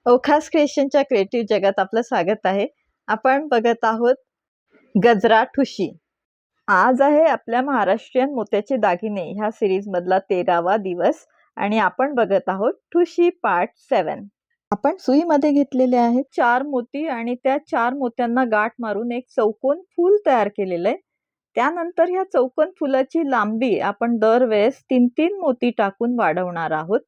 ओखास क्रिएशनच्या creative जगात आपलं स्वागत आहे. आपण बघत आहोत गजरा ठुशी. आज आहे आपल्या महाराष्ट्रीयन मोत्याचे दागिने ह्या सिरीज मधला 13वा दिवस आणि आपण बघत आहोत ठुशी पार्ट 7. आपण सुईमध्ये घेतलेले आहेत 4 मोती आणि त्या 4 मोत्यांना गाठ मारून एक चौकोन फूल तयार केलेलं आहे. त्यानंतर ह्या चौकोन फुलाची लांबी आपण दरवेळेस 3-3 मोती टाकून वाढवणार आहोत.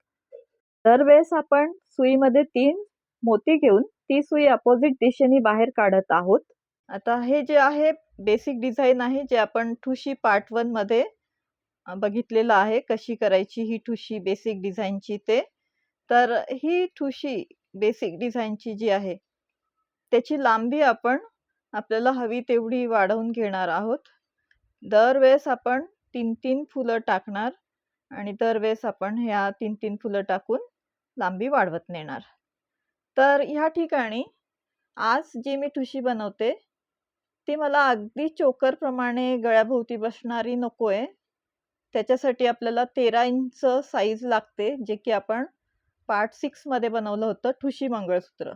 दरवेळेस आपण सुईमध्ये 3 मोती घेऊन ती सुई अपोजिट दिशेने बाहेर काढत आहोत. आता हे जे आहे बेसिक डिझाइन आहे जे आपण ठुशी पार्ट 1 मध्ये बघितलेलं आहे कशी करायची ही ठुशी बेसिक डिझाइनची ते. तर ही ठुशी बेसिक डिझाइनची जी आहे त्याची लांबी आपण आपल्याला हवी तेवढी वाढवून घेणार आहोत. दरवेळेस आपण 3-3 फुलं टाकणार आणि दरवेळेस आपण ह्या 3-3 फुलं टाकून लांबी वाढवत नेणार. तर ह्या ठिकाणी आज जी मी ठुशी बनवते ती मला अगदी चोकर प्रमाणे गळ्याभोवती बसणारी नकोय. त्याच्यासाठी आपल्याला 13 इंच साईज लागते जे की आपण पार्ट 6 मध्ये बनवलं होतं ठुशी मंगळसूत्र.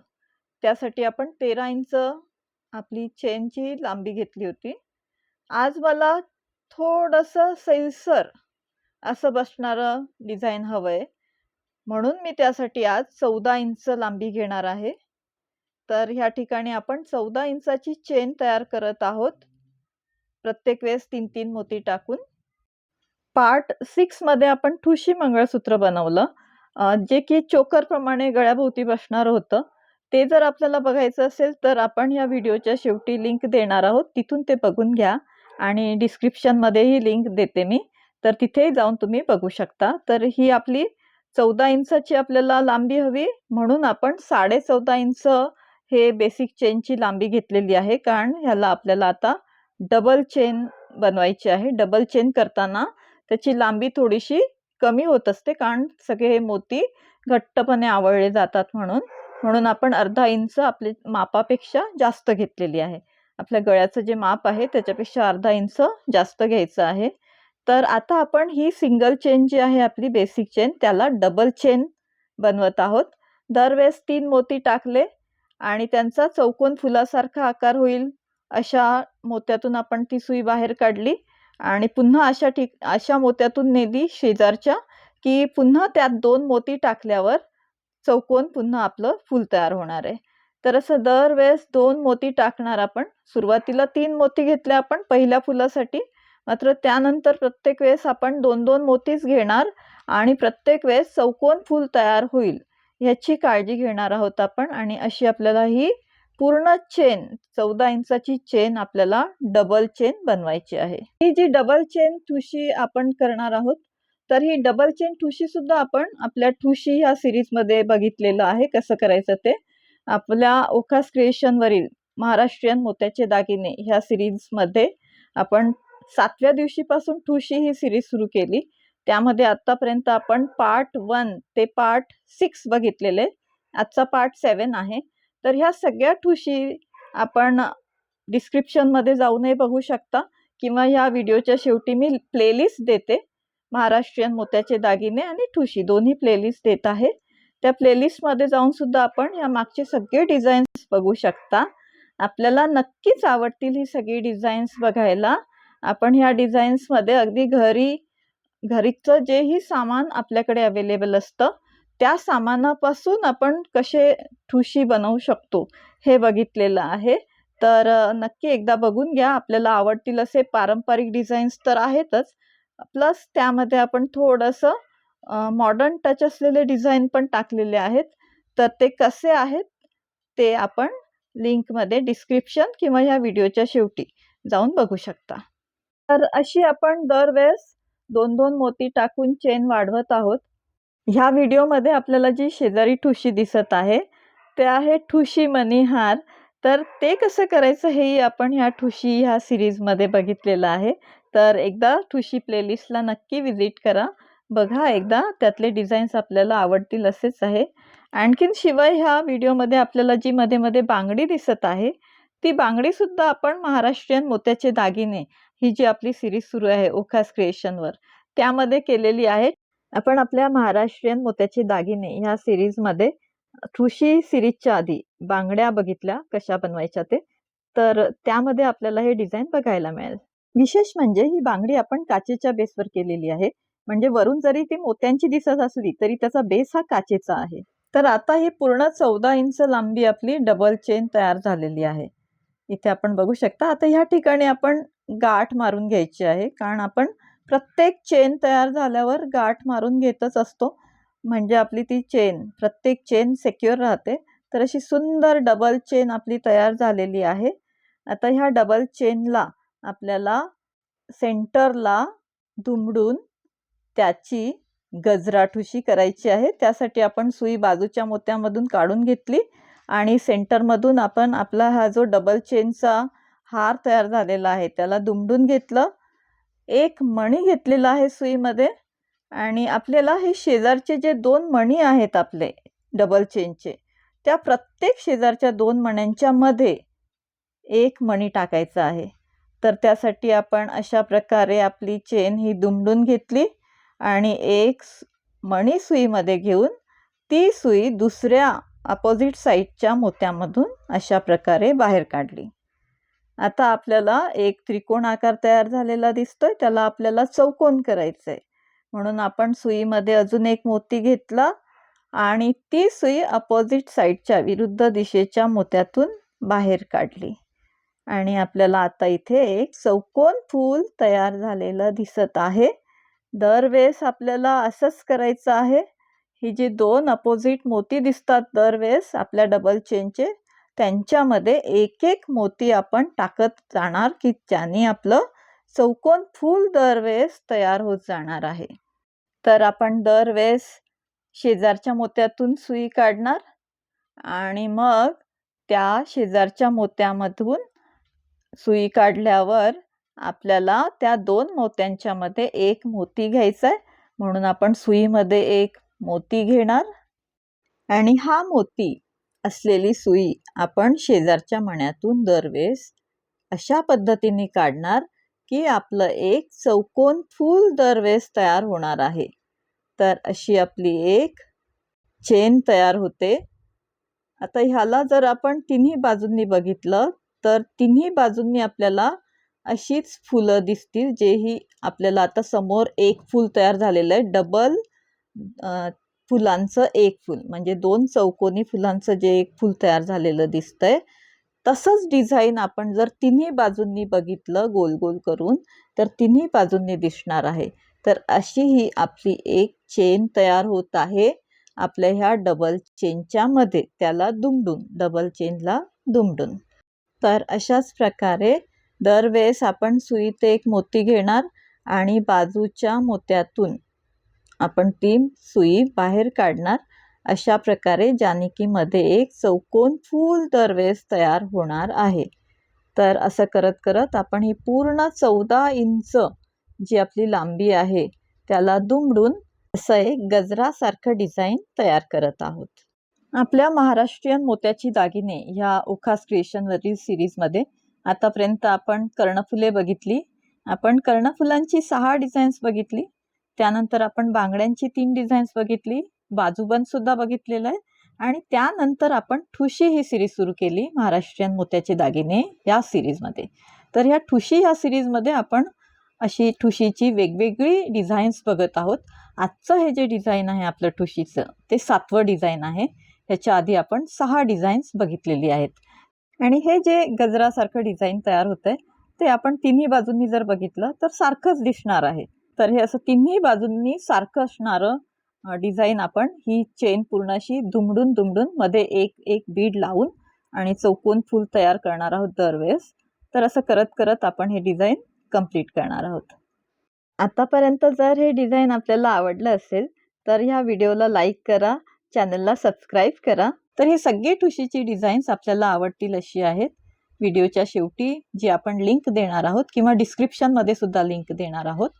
त्यासाठी आपण 13 इंच आपली चेनची लांबी घेतली होती. आज मला थोडंसं सैलसर असं बसणारं डिझाइन हवंय म्हणून मी त्यासाठी आज 14 इंच लांबी घेणार आहे. तर ह्या ठिकाणी आपण 14 इंचाची चेन तयार करत आहोत प्रत्येक वेळेस 3-3 मोती टाकून. पार्ट 6 मध्ये आपण ठुशी मंगळसूत्र बनवलं जे की चोकर प्रमाणे गळ्याभोवती बसणार होतं. ते जर आपल्याला बघायचं असेल तर आपण या व्हिडिओच्या शेवटी लिंक देणार आहोत, तिथून ते बघून घ्या आणि डिस्क्रिप्शन मध्येही लिंक देते मी, तर तिथे जाऊन तुम्ही बघू शकता. तर ही आपली 14 इंचाची आपल्याला लांबी हवी म्हणून आपण 14.5 इंच हे बेसिक चेनची लांबी घेतलेली आहे, कारण ह्याला आपल्याला आता डबल चेन बनवायची आहे. डबल चेन करताना त्याची लांबी थोडीशी कमी होत असते कारण सगळे हे मोती घट्टपणे आवळले जातात म्हणून आपण अर्धा इंच आपल्या मापापेक्षा जास्त घेतलेली आहे. आपल्या गळ्याचं जे माप आहे त्याच्यापेक्षा अर्धा इंच जास्त घ्यायचं आहे. तर आता आपण ही सिंगल चेन जी आहे आपली बेसिक चेन त्याला डबल चेन बनवत आहोत. दरवेळेस 3 मोती टाकले आणि त्यांचा चौकोन फुलासारखा आकार होईल अशा मोत्यातून आपण ती सुई बाहेर काढली आणि पुन्हा अशा मोत्यातून नेली शेजारच्या की पुन्हा त्यात 2 मोती टाकल्यावर चौकोन पुन्हा आपलं फूल तयार होणार आहे. तर असं दरवेळेस 2 मोती टाकणार आपण. सुरुवातीला 3 मोती घेतले आपण पहिल्या फुलासाठी, मात्र त्यानंतर प्रत्येक वेळेस आपण 2-2 मोतीच घेणार आणि प्रत्येक वेळेस चौकोन फूल तयार होईल याची काळजी घेणार आहोत आपण. आणि अशी आपल्याला ही पूर्ण चेन 14 इंचाची चेन आपल्याला डबल चेन बनवायची आहे. ही जी डबल चेन ठुशी आपण करणार आहोत तर ही डबल चेन ठुशी सुद्धा आपण आपल्या ठुशी ह्या सिरीज मध्ये बघितलेलं आहे कसं करायचं ते. आपल्या ओखास क्रिएशन वरील महाराष्ट्रीयन मोत्याचे दागिने ह्या सिरीज मध्ये आपण 7व्या दिवशीपासून ठुशी ही सिरीज सुरू केली. त्यामध्ये आतापर्यंत आपण पार्ट 1 ते पार्ट 6 बघितलेले. आजचा पार्ट 7 आहे. तर ह्या सगळ्या ठुशी आपण डिस्क्रिप्शन मध्ये जाऊनही बघू शकता किंवा ह्या व्हिडिओच्या शेवटी मी प्लेलिस्ट देते. महाराष्ट्रीयन मोत्याचे दागिने आणि ठुशी दोन्ही प्लेलिस्ट देत आहे. त्या प्लेलिस्ट मध्ये जाऊन सुद्धा आपण या मागचे सगळे डिझाईन्स बघू शकता. आपल्याला नक्कीच आवडतील ही सगळी डिझाईन्स बघायला. आपण ह्या डिझाईन्स मध्ये अगदी घरीचं जेही सामान आपल्याकडे अवेलेबल असतं त्या सामानापासून आपण कसे ठुशी बनवू शकतो हे बघितलेलं आहे. तर नक्की एकदा बघून घ्या. आपल्याला आवडतील असे पारंपरिक डिझाईन्स तर आहेतच, प्लस त्यामध्ये आपण थोडंसं मॉडर्न टच असलेले डिझाईन पण टाकलेले आहेत. तर ते कसे आहेत ते आपण लिंकमध्ये डिस्क्रिप्शन किंवा ह्या व्हिडिओच्या शेवटी जाऊन बघू शकता. तर अशी आपण दरवेळेस 2-2 मोती टाकून चेन वाढवत आहोत. ह्या व्हिडिओमध्ये आपल्याला जी शेजारी ठुशी दिसत आहे ते आहे ठुशी मणिहार. तर ते कसं करायचं हेही आपण ह्या ठुशी ह्या सिरीजमध्ये बघितलेलं आहे. तर एकदा ठुशी प्लेलिस्टला नक्की विजिट करा, बघा एकदा, त्यातले डिझाईन्स आपल्याला आवडतील असेच आहे. आणखीन शिवाय ह्या व्हिडिओमध्ये आपल्याला जी मध्ये मध्ये बांगडी दिसत आहे ती बांगडी सुद्धा आपण महाराष्ट्रीयन मोत्याचे दागिने ही जी आपली सिरीज सुरू आहे ओखास क्रिएशनवर त्यामध्ये केलेली आहे. आपण आपल्या महाराष्ट्रीयन मोत्याचे दागिने ह्या सिरीजमध्ये ठुशी सिरीजच्या आधी बांगड्या बघितल्या कशा बनवायच्या ते, तर त्यामध्ये आपल्याला हे डिझाइन बघायला मिळेल. विशेष म्हणजे ही बांगडी आपण काचेच्या बेसवर केलेली आहे. म्हणजे वरून जरी ती मोत्यांची दिसत असली तरी त्याचा बेस हा काचेचा आहे. तर आता ही पूर्ण 14 इंच लांबी आपली डबल चेन तयार झालेली आहे. इथे आपण बघू शकता. आता ह्या ठिकाणी आपण गाठ मारून घ्यायची आहे, कारण आपण प्रत्येक चेन तयार झाल्यावर गाठ मारून घेतच असतो. म्हणजे आपली ती चेन, प्रत्येक चेन सिक्युअर राहते. तर अशी सुंदर डबल चेन आपली तयार झालेली आहे. आता ह्या डबल चेनला आपल्याला सेंटरला दुमडून त्याची गजरा ठुशी करायची आहे. त्यासाठी आपण सुई बाजूच्या मोत्यामधून काढून घेतली आणि सेंटरमधून आपण आपला हा जो डबल चेनचा हार तयार झालेला आहे त्याला दुमडून घेतलं. एक मणी घेतलेला आहे सुईमध्ये आणि आपल्याला हे शेजारचे जे 2 मणी आहेत आपले डबल चेनचे, त्या प्रत्येक शेजारच्या 2 मण्यांच्या मध्ये एक मणी टाकायचा आहे. तर त्यासाठी आपण अशा प्रकारे आपली चेन ही दुमडून घेतली आणि एक मणी सुईमध्ये घेऊन ती सुई दुसऱ्या अपोजिट साईडच्या मोत्यामधून अशा प्रकारे बाहेर काढली. आता आपल्याला एक त्रिकोण आकार तयार झालेला दिसतोय, त्याला आपल्याला चौकोन करायचंय. म्हणून आपण सुईमध्ये अजून एक मोती घेतला आणि ती सुई अपोजिट साईडच्या विरुद्ध दिशेच्या मोत्यातून बाहेर काढली आणि आपल्याला आता इथे एक चौकोन फूल तयार झालेलं दिसत आहे. दरवेळेस आपल्याला असंच करायचं आहे. ही जी 2 अपोजिट मोती दिसतात दरवेळेस आपल्या डबल चेनचे, त्यांच्यामध्ये एक एक मोती आपण टाकत जाणार की ज्याने आपलं चौकोन फूल दरवेळेस तयार होत जाणार आहे. तर आपण दरवेळेस शेजारच्या मोत्यातून सुई काढणार आणि मग त्या शेजारच्या मोत्यामधून सुई काढल्यावर आपल्याला त्या 2 मोत्यांच्या मध्ये एक मोती घ्यायचा आहे. म्हणून आपण सुईमध्ये एक मोती घेणार आणि हा मोती असलेली सुई आपण शेजारच्या मण्यातून दरवेळेस अशा पद्धतीने काढणार की आपलं एक चौकोन फूल दरवेळेस तयार होणार आहे. तर अशी आपली एक चेन तयार होते. आता ह्याला जर आपण तिन्ही बाजूंनी बघितलं तर तिन्ही बाजूंनी आपल्याला अशीच फुलं दिसतील, जेही आपल्याला आता समोर एक फूल तयार झालेलं आहे. डबल फुलांचं एक फूल म्हणजे 2 चौकोनी फुलांचं जे एक फूल तयार झालेलं दिसतंय, तसंच डिझाईन आपण जर तिन्ही बाजूंनी बघितलं गोल गोल करून तर तिन्ही बाजूंनी दिसणार आहे. तर अशी ही आपली एक चेन तयार होत आहे आपल्या ह्या डबल चेनच्या मध्ये, त्याला दुमडून, डबल चेनला दुमडून. तर अशाच प्रकारे दरवेळेस आपण सुईत एक मोती घेणार आणि बाजूच्या मोत्यातून आपण ती सुई बाहेर काढणार अशा प्रकारे, ज्याने की मध्ये एक चौकोन फूल दरवेळेस तयार होणार आहे. तर असं करत करत आपण ही पूर्ण 14 इंच जी आपली लांबी आहे त्याला दुमडून असं एक गजरासारखं डिझाईन तयार करत आहोत. आपल्या महाराष्ट्रीयन मोत्याची दागिने ह्या उखास क्रिएशनवरील सिरीजमध्ये आतापर्यंत आपण कर्णफुले बघितली, आपण कर्णफुलांची 6 डिझाईन्स बघितली, त्यानंतर आपण बांगड्यांची 3 डिझाईन्स बघितली, बाजूबंद सुद्धा बघितलेलं आहे आणि त्यानंतर आपण ठुशी ही सिरीज सुरू केली महाराष्ट्रीयन मोत्याचे दागिने या सिरीजमध्ये. तर ह्या ठुशी ह्या सिरीजमध्ये आपण अशी ठुशीची वेगवेगळी डिझाईन्स बघत आहोत. आजचं हे जे डिझाईन आहे आपलं ठुशीचं ते 7वं डिझाईन आहे. ह्याच्या आधी आपण 6 डिझाईन्स बघितलेली आहेत आणि हे जे गजरासारखं डिझाईन तयार होतंय ते आपण तिन्ही बाजूंनी जर बघितलं तर सारखंच दिसणार आहे. तर हे असं तिन्ही बाजूंनी सारखं असणारं डिझाईन आपण ही चेन पूर्ण अशी दुमडून दुमडून मध्ये एक एक बीड लावून आणि चौकोन फूल तयार करणार आहोत दरवेळेस. तर असं करत करत आपण हे डिझाईन कंप्लीट करणार आहोत. आतापर्यंत जर हे डिझाईन आपल्याला आवडलं असेल तर ह्या व्हिडिओला लाईक करा, चॅनलला सबस्क्राईब करा. तर ही सगळी ठुशीची डिझाईन्स आपल्याला आवडतील अशी आहेत. व्हिडिओच्या शेवटी जी आपण लिंक देणार आहोत किंवा डिस्क्रिप्शनमध्ये सुद्धा लिंक देणार आहोत,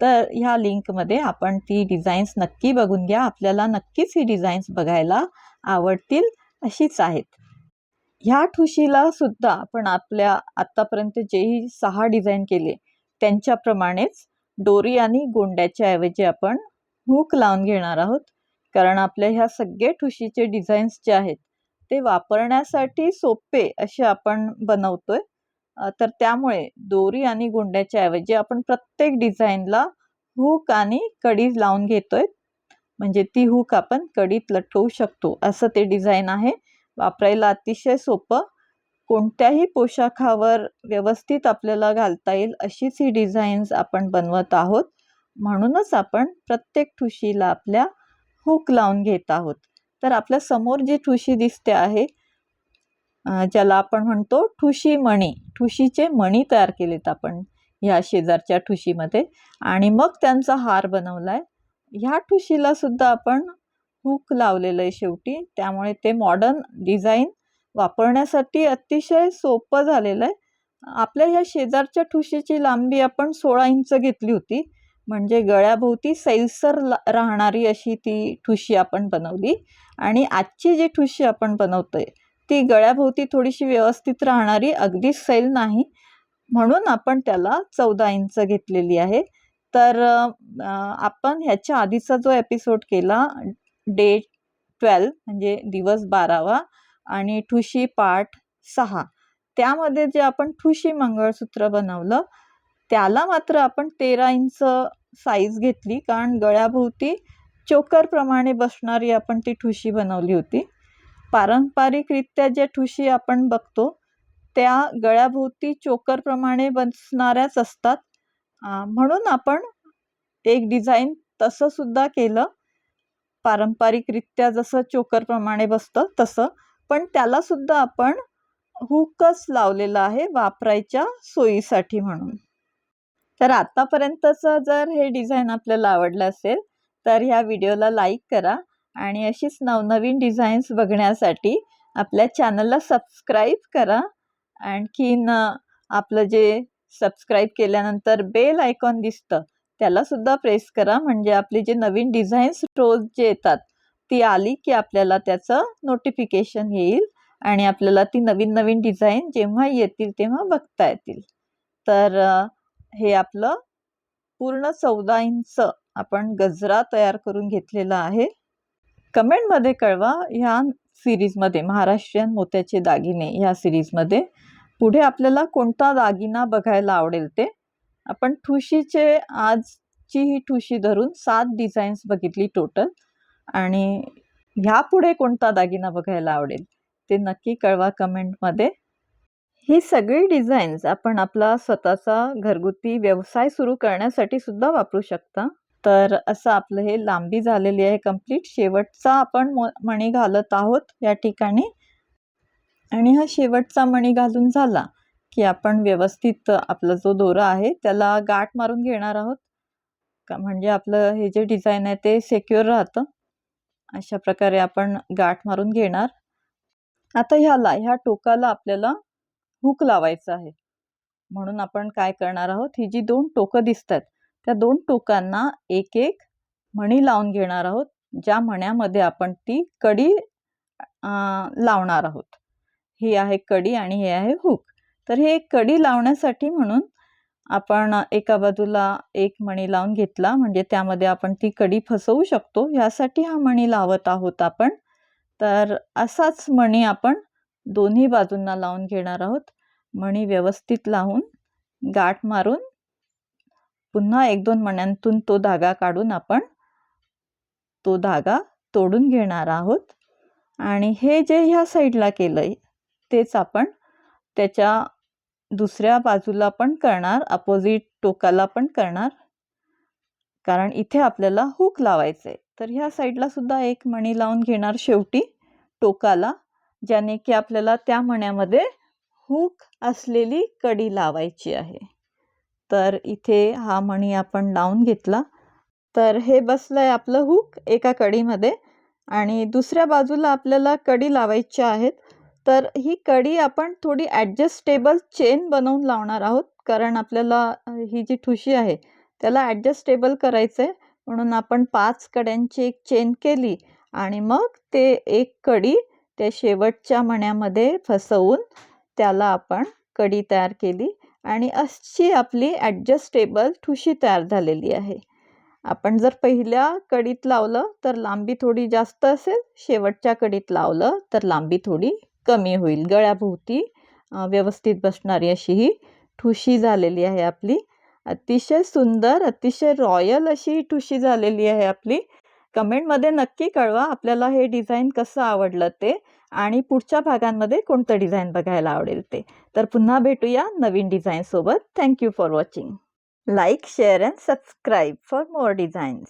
तर ह्या लिंकमध्ये आपण ती डिझाईन्स नक्की बघून घ्या. आपल्याला नक्कीच ही डिझाईन्स बघायला आवडतील अशीच आहेत. ह्या ठुशीला सुद्धा आपण आपल्या आत्तापर्यंत जेही 6 डिझाईन केले त्यांच्याप्रमाणेच दोरी आणि गोंड्याच्या ऐवजी आपण हुक लावून घेणार आहोत कारण आपल्या ह्या सगळे ठुशीचे डिझाईन्स जे आहेत ते वापरण्यासाठी सोपे असे आपण बनवतोय. तर त्यामुळे दोरी आणि गुंड्याच्या ऐवजी आपण प्रत्येक डिझाईनला हुक आणि कडी लावून घेतोय. म्हणजे ती हुक आपण कडीत लटकवू शकतो असं ते डिझाईन आहे. वापरायला अतिशय सोपं, कोणत्याही पोशाखावर व्यवस्थित आपल्याला घालता येईल अशीच ही डिझाईन्स आपण बनवत आहोत. म्हणूनच आपण प्रत्येक ठुशीला आपल्या हुक लावून घेत आहोत. तर आपल्या समोर जी ठुशी दिसते आहे ज्याला आपण म्हणतो ठुशी मणी, ठुशीचे मणी तयार केलेत आपण ह्या शेजारच्या ठुशीमध्ये आणि मग त्यांचा हार बनवलाय. ह्या ठुशीला सुद्धा आपण हुक लावलेलं आहे शेवटी, त्यामुळे ते मॉडर्न डिझाईन वापरण्यासाठी अतिशय सोपं झालेलं आहे. आपल्या ह्या शेजारच्या ठुशीची लांबी आपण 16 इंच घेतली होती, म्हणजे गळ्याभोवती सैलसर राहणारी अशी ती ठुशी आपण बनवली. आणि आजची जी ठुशी आपण बनवतोय ती गळ्याभोवती थोडीशी व्यवस्थित राहणारी, अगदी सैल नाही, म्हणून आपण त्याला 14 इंच घेतलेली आहे. तर आपण ह्याच्या आधीचा जो एपिसोड केला डे 12 म्हणजे दिवस 12वा आणि ठुशी पार्ट 6, त्यामध्ये जे आपण ठुशी मंगळसूत्र बनवलं त्याला मात्र आपण 13 इंच साईज घेतली, कारण गळ्याभोवती चोकरप्रमाणे बसणारी आपण ती ठुशी बनवली होती. पारंपरिकरित्या ज्या ठुशी आपण बघतो त्या गळ्याभोवती चोकरप्रमाणे बसणाऱ्याच असतात. म्हणून आपण एक डिझाईन तसं सुद्धा केलं, पारंपरिकरित्या जसं चोकरप्रमाणे बसतं तसं, पण त्याला सुद्धा आपण हुकच लावलेलं आहे वापरायच्या सोयीसाठी म्हणून. तर आतापर्यंतचं जर हे डिझाईन आपल्याला आवडलं असेल तर ह्या व्हिडिओला लाईक करा आणि अशीच नवनवीन डिझाईन्स बघण्यासाठी आपल्या चॅनलला सबस्क्राईब करा. आणखीन आपलं जे सबस्क्राईब केल्यानंतर बेल आयकॉन दिसतं त्याला सुद्धा प्रेस करा, म्हणजे आपले जे नवीन डिझाईन्स रोज जे येतात ती आली की आपल्याला त्याचं नोटिफिकेशन येईल आणि आपल्याला ती नवीन नवीन डिझाईन जेव्हा येतील तेव्हा बघता येतील. तर हे आपलं पूर्ण 14 इंच आपण गजरा तयार करून घेतलेला आहे. कमेंटमध्ये कळवा ह्या सिरीजमध्ये, महाराष्ट्रीयन मोत्याचे दागिने ह्या सिरीजमध्ये पुढे आपल्याला कोणता दागिना बघायला आवडेल ते. आपण ठुशीचे आजची ही ठुशी धरून 7 डिझाईन्स बघितली टोटल, आणि ह्यापुढे कोणता दागिना बघायला आवडेल ते नक्की कळवा कमेंटमध्ये. ही सगळी डिझाईन्स आपण आपला स्वतःचा घरगुती व्यवसाय सुरू करण्यासाठी सुद्धा वापरू शकता. तर असं आपलं हे लांबी झालेली आहे कंप्लीट. शेवटचा आपण मणी घालत आहोत या ठिकाणी, आणि हा शेवटचा मणी घालून झाला की आपण व्यवस्थित आपला जो दोरा आहे त्याला गाठ मारून घेणार आहोत, म्हणजे आपलं हे जे डिझाईन आहे ते सिक्युअर राहतं. अशा प्रकारे आपण गाठ मारून घेणार. आता ह्या टोकाला आपल्याला हुक लावायचं आहे, म्हणून आपण काय करणार आहोत, ही जी 2 टोकं दिसतात त्या 2 टोकांना एक एक मणी लावून घेणार आहोत, ज्या मण्यामध्ये आपण ती कडी लावणार आहोत. ही आहे कडी आणि हे आहे हुक. तर हे कडी लावण्यासाठी म्हणून आपण एका बाजूला एक मणी लावून घेतला, म्हणजे त्यामध्ये आपण ती कडी फसवू शकतो, यासाठी हा मणी लावत आहोत आपण. तर असाच मणी आपण दोन्ही बाजूंना लावून घेणार आहोत. मणी व्यवस्थित लावून गाठ मारून पुन्हा 1-2 मण्यांतून तो धागा काढून आपण तो धागा तोडून घेणार आहोत. आणि हे जे ह्या साईडला केलंय तेच आपण त्याच्या दुसऱ्या बाजूला पण करणार, अपोजिट टोकाला पण करणार, कारण इथे आपल्याला हुक लावायचंय. तर ह्या साईडला सुद्धा एक मणी लावून घेणार शेवटी टोकाला, ज्याने की आपल्याला त्या मण्यामध्ये हुक असलेली कडी लावायची आहे. तर इथे हा मणी आपण लावून घेतला. तर हे बसलंय आपलं हुक एका कडीमध्ये, आणि दुसऱ्या बाजूला आपल्याला कडी लावायची आहेत. तर ही कडी आपण थोडी ॲडजस्टेबल चेन बनवून लावणार आहोत, कारण आपल्याला ही जी ठुशी आहे त्याला ॲडजस्टेबल करायचं आहे, म्हणून आपण 5 कड्यांची एक चेन केली आणि मग ते एक कडी त्या शेवटच्या मण्यामध्ये फसवून त्याला आपण कडी तयार केली, आणि अशी आपली ॲडजस्टेबल ठुशी तयार झालेली आहे. आपण जर पहिल्या कडीत लावलं तर लांबी थोडी जास्त असेल, शेवटच्या कडीत लावलं तर लांबी थोडी कमी होईल. गळ्याभोवती व्यवस्थित बसणारी अशी ही ठुशी झालेली आहे आपली. अतिशय सुंदर, अतिशय रॉयल अशी ठुशी झालेली आहे आपली. कमेंटमध्ये नक्की कळवा आपल्याला हे डिझाईन कसं आवडलं ते आणि पुढच्या भागांमध्ये कोणतं डिझाईन बघायला आवडेल ते. तर पुन्हा भेटूया नवीन डिझाईनसोबत. Thank you for watching. Like, share and subscribe for more designs.